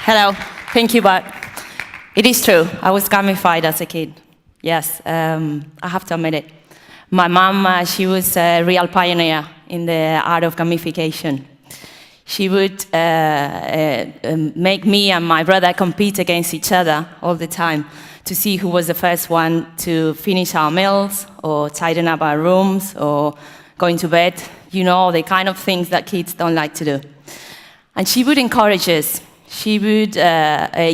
Hello, thank you, but it is true. I was gamified as a kid. Yes, I have to admit it. My mom, she was a real pioneer in the art of gamification. She would make me and my brother compete against each other all the time to see who was the first one to finish our meals or tighten up our rooms or going to bed. You know, the kind of things that kids don't like to do. And she would encourage us. She would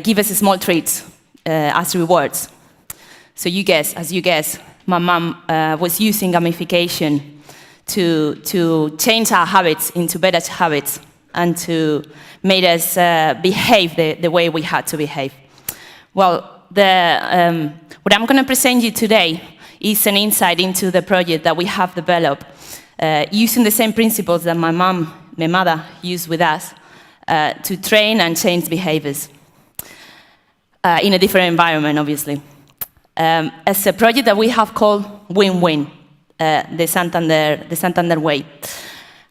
give us small treats as rewards. So as you guess, my mom was using gamification to change our habits into better habits and to make us behave the way we had to behave. Well, what I'm going to present you today is an insight into the project that we have developed using the same principles that my mother used with us to train and change behaviors in a different environment, obviously. It's a project that we have called Güin, the Santander way.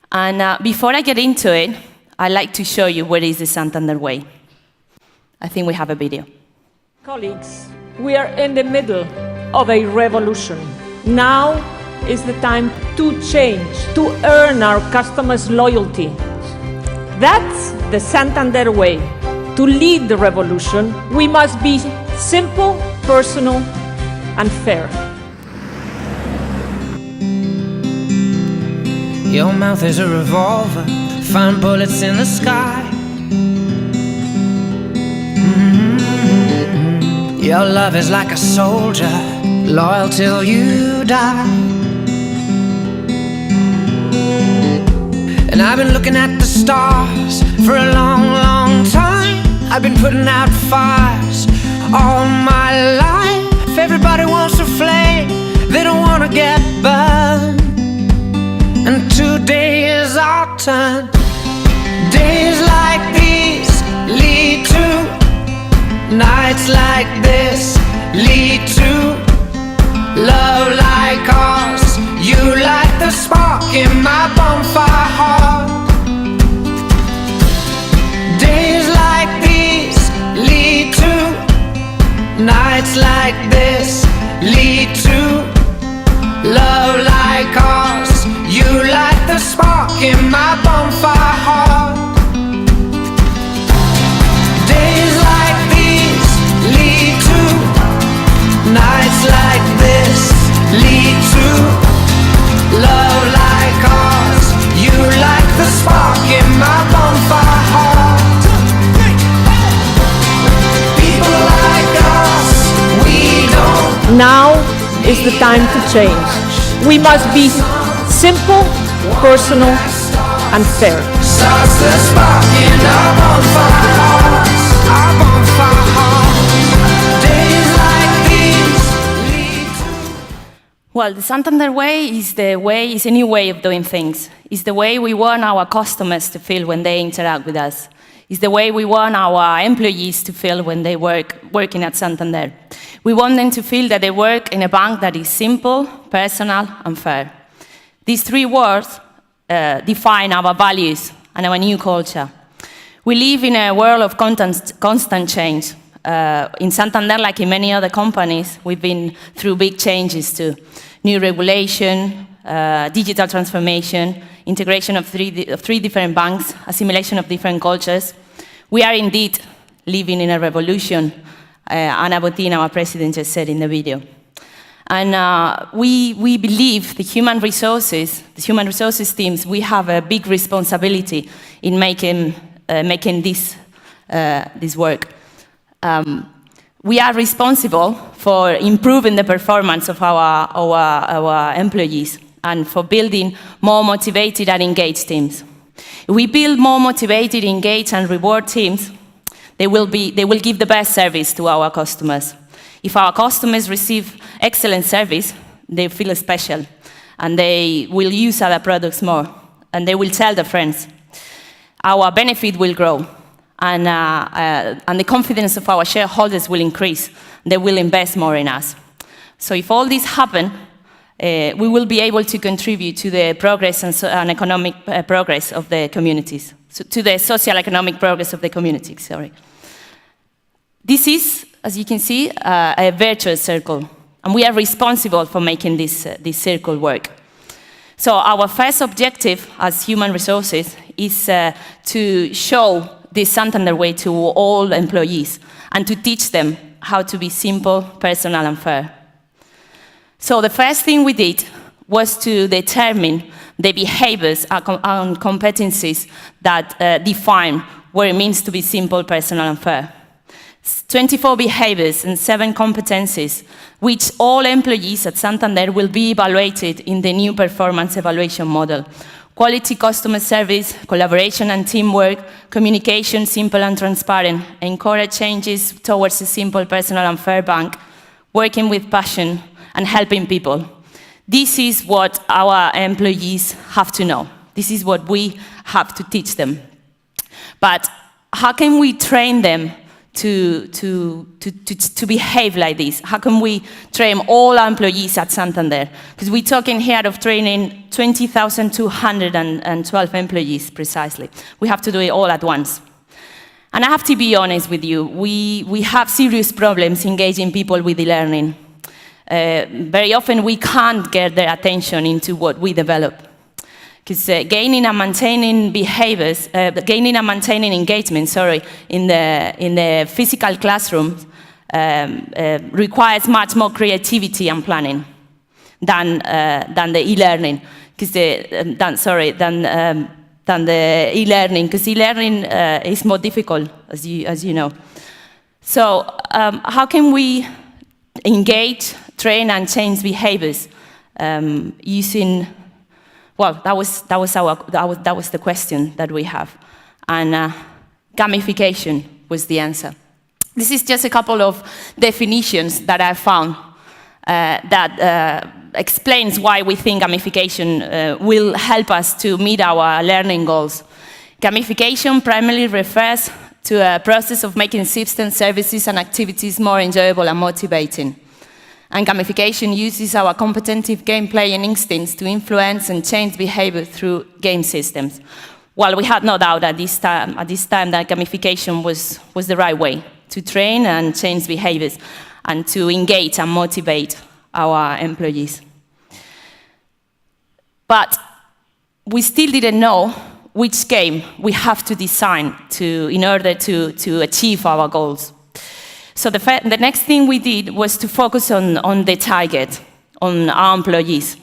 And before I get into it, I'd like to show you what is the Santander way. I think we have a video. Colleagues, we are in the middle of a revolution. Now is the time to change, to earn our customers' loyalty. That's the Santander way. To lead the revolution, we must be simple, personal, and fair. Your mouth is a revolver, find bullets in the sky. Your love is like a soldier, loyal till you die. And I've been looking at the stars for a long, long time. I've been putting out fires all my life. Everybody wants a flame, they don't want to get burned. And today is our turn. Days like these lead to nights like this, lead to love like ours. You light the spark in my bonfire heart. Days like these lead to nights like this, lead to love like ours. You light the spark in my bonfire heart. Days like these lead to nights like this, lead to love like ours. You light the spark in my bonfire heart. People like us, we don't. Now is the time to change. We must be simple, personal, and fair. Starts the spark in our bonfire hearts, our bonfire hearts. Days like these lead to. Well, the Santander way is a new way of doing things. It's the way we want our customers to feel when they interact with us. It's the way we want our employees to feel when they working at Santander. We want them to feel that they work in a bank that is simple, personal, and fair. These three words define our values and our new culture. We live in a world of constant change. In Santander, like in many other companies, we've been through big changes too. New regulation, digital transformation, integration of three different banks, assimilation of different cultures. We are indeed living in a revolution, Ana Botín, our president, just said in the video. And we believe the human resources teams, we have a big responsibility in making this work. We are responsible for improving the performance of our employees and for building more motivated and engaged teams. If we build more motivated, engaged, and reward teams, they will give the best service to our customers. If our customers receive excellent service, they feel special, and they will use other products more, and they will tell their friends. Our benefit will grow, and the confidence of our shareholders will increase. They will invest more in us. So if all this happens, we will be able to contribute to the progress and economic progress of the communities, to the social economic progress of the community, sorry. This is, as you can see, a virtuous circle, and we are responsible for making this circle work. So our first objective as human resources is to show this Santander way to all employees and to teach them how to be simple, personal, and fair. So the first thing we did was to determine the behaviors and competencies that define what it means to be simple, personal, and fair. 24 behaviors and 7 competencies, which all employees at Santander will be evaluated in the new performance evaluation model. Quality customer service, collaboration and teamwork, communication simple and transparent, encourage changes towards a simple, personal and fair bank, working with passion and helping people. This is what our employees have to know. This is what we have to teach them. But how can we train them to behave like this? How can we train all our employees at Santander? Because we're talking here of training 20,212 employees precisely. We have to do it all at once. And I have to be honest with you, we have serious problems engaging people with e-learning. Very often we can't get their attention into what we develop. Because gaining and maintaining behaviors, gaining and maintaining engagement, in the physical classroom requires much more creativity and planning than the e-learning. Than the e-learning, because e-learning is more difficult, as you know. So how can we engage, train, and change behaviors using? Well, that was the question that we have, and gamification was the answer. This is just a couple of definitions that I found that explains why we think gamification will help us to meet our learning goals. Gamification primarily refers to a process of making systems, services, and activities more enjoyable and motivating. And gamification uses our competitive gameplay and instincts to influence and change behavior through game systems. Well, we had no doubt at this time that gamification was the right way to train and change behaviors and to engage and motivate our employees. But we still didn't know which game we have to design in order to achieve our goals. So the next thing we did was to focus on the target, on our employees.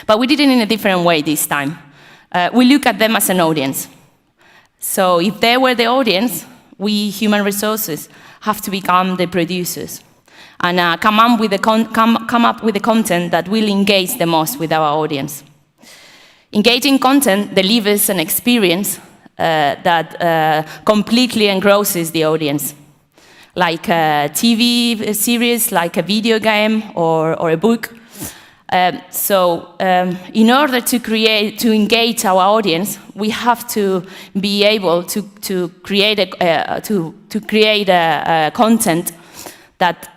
But we did it in a different way this time. We look at them as an audience. So if they were the audience, we, human resources, have to become the producers and come up with the content that will engage the most with our audience. Engaging content delivers an experience that completely engrosses the audience, like a TV series, like a video game, or a book. In order to engage our audience, we have to be able to create a content that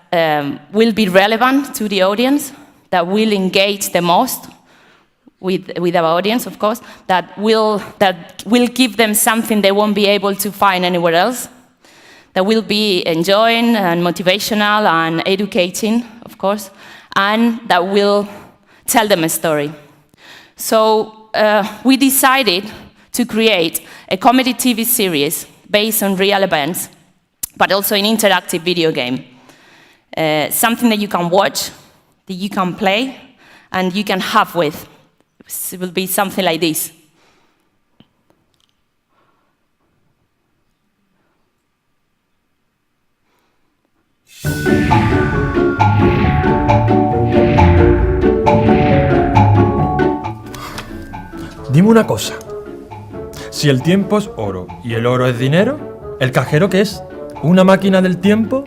will be relevant to the audience, that will engage the most with our audience, of course, that will give them something they won't be able to find anywhere else, that will be enjoying and motivational and educating, of course, and that will tell them a story. So we decided to create a comedy TV series based on real events, but also an interactive video game. Something that you can watch, that you can play, and you can have with. It will be something like this. Dime una cosa. Si el tiempo es oro y el oro es dinero, ¿el cajero qué es? ¿Una máquina del tiempo?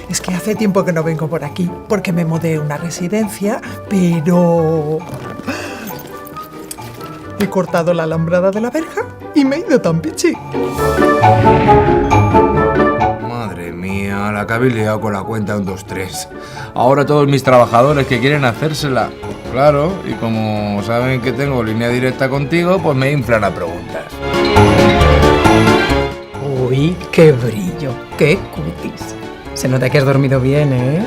Es que hace tiempo que no vengo por aquí, porque me mudé a una residencia, pero he cortado la alambrada de la verja y me he ido tan pichi. Madre mía, la que habéis liado con la cuenta 1, 2, 3. Ahora todos mis trabajadores que quieren hacérsela. Claro, y como saben que tengo línea directa contigo, pues me inflan a preguntas. Uy, qué brillo, qué cutis. Se nota que has dormido bien, ¿eh?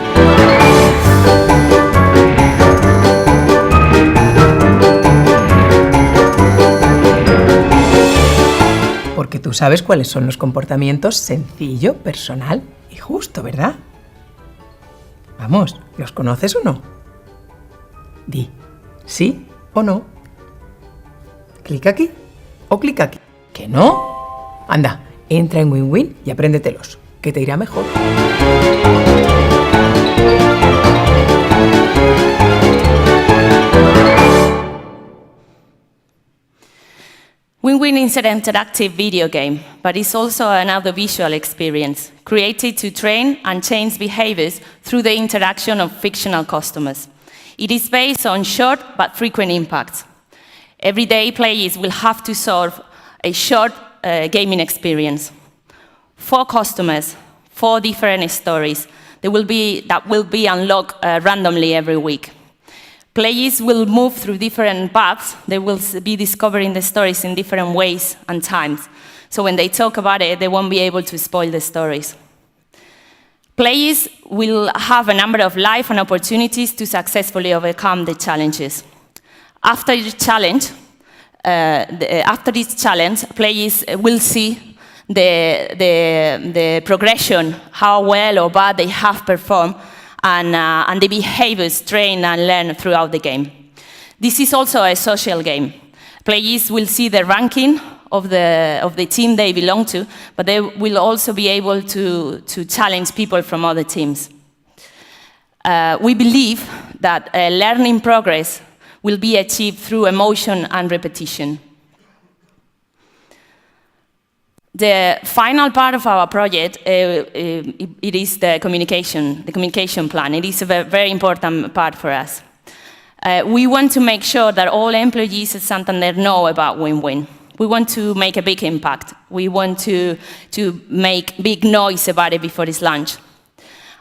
Porque tú sabes cuáles son los comportamientos sencillo, personal y justo, ¿verdad? Vamos, ¿los conoces o no? Di, ¿sí o no? Clic aquí o clic aquí. ¿Que no? Anda, entra en Güin y apréndetelos, que te irá mejor. Güin is an interactive video game, but it's also an audiovisual experience created to train and change behaviors through the interaction of fictional customers. It is based on short but frequent impacts. Everyday players will have to solve a short gaming experience. 4 customers, 4 different stories that will be unlocked randomly every week. Players will move through different paths. They will be discovering the stories in different ways and times. So when they talk about it, they won't be able to spoil the stories. Players will have a number of life and opportunities to successfully overcome the challenges. After each challenge, players will see the progression, how well or bad they have performed, and the behaviors trained and learned throughout the game. This is also a social game. Players will see the ranking of the team they belong to, but they will also be able to challenge people from other teams. We believe that learning progress will be achieved through emotion and repetition. The final part of our project, it is the communication plan. It is a very important part for us. We want to make sure that all employees at Santander know about Güin. We want to make a big impact. We want to make big noise about it before it's launched.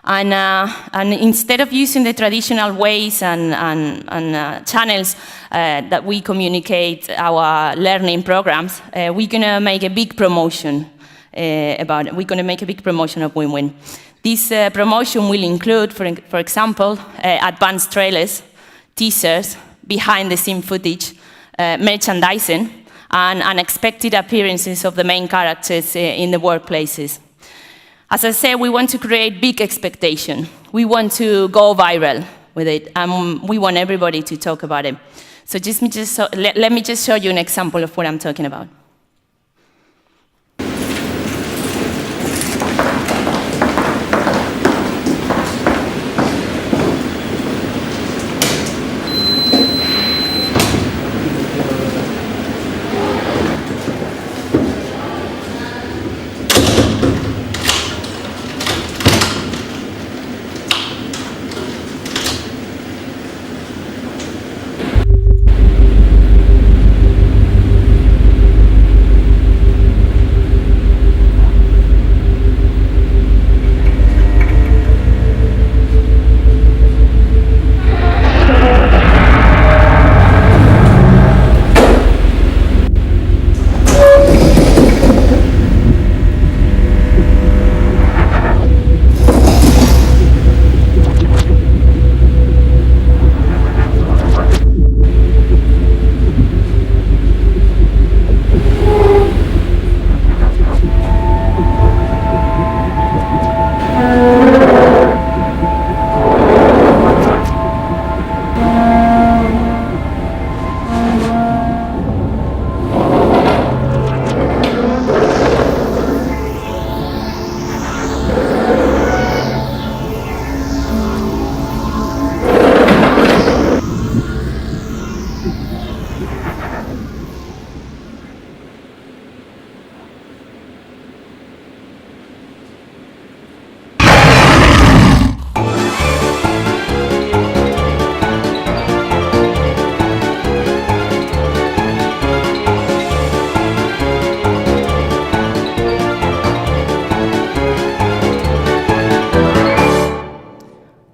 And instead of using the traditional ways and channels that we communicate our learning programs, we're going to make a big promotion about it. We're going to make a big promotion of Güin. This promotion will include, for example, advanced trailers, teasers, behind-the-scene footage, merchandising, and unexpected appearances of the main characters in the workplaces. As I said, we want to create big expectation. We want to go viral with it, and we want everybody to talk about it. So let me just show you an example of what I'm talking about.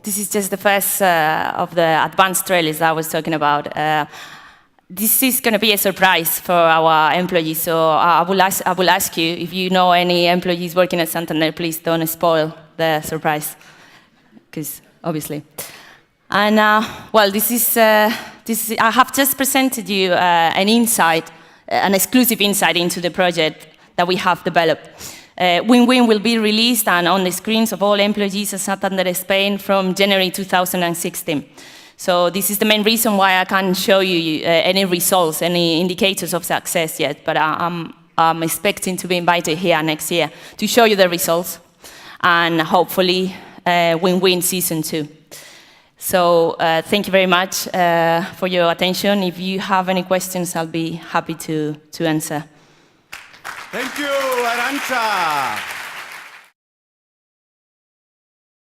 This is just the first of the advanced trailers I was talking about. this is going to be a surprise for our employees. So I will ask you, if you know any employees working at Santander, please don't spoil the surprise, because obviously. And well, I have just presented you an insight, an exclusive insight into the project that we have developed. Güin will be released and on the screens of all employees at Santander Spain from January 2016. So this is the main reason why I can't show you any results, any indicators of success yet, but I'm expecting to be invited here next year to show you the results and hopefully Güin Season 2. So thank you very much for your attention. If you have any questions, I'll be happy to answer. Thank you, Arantxa.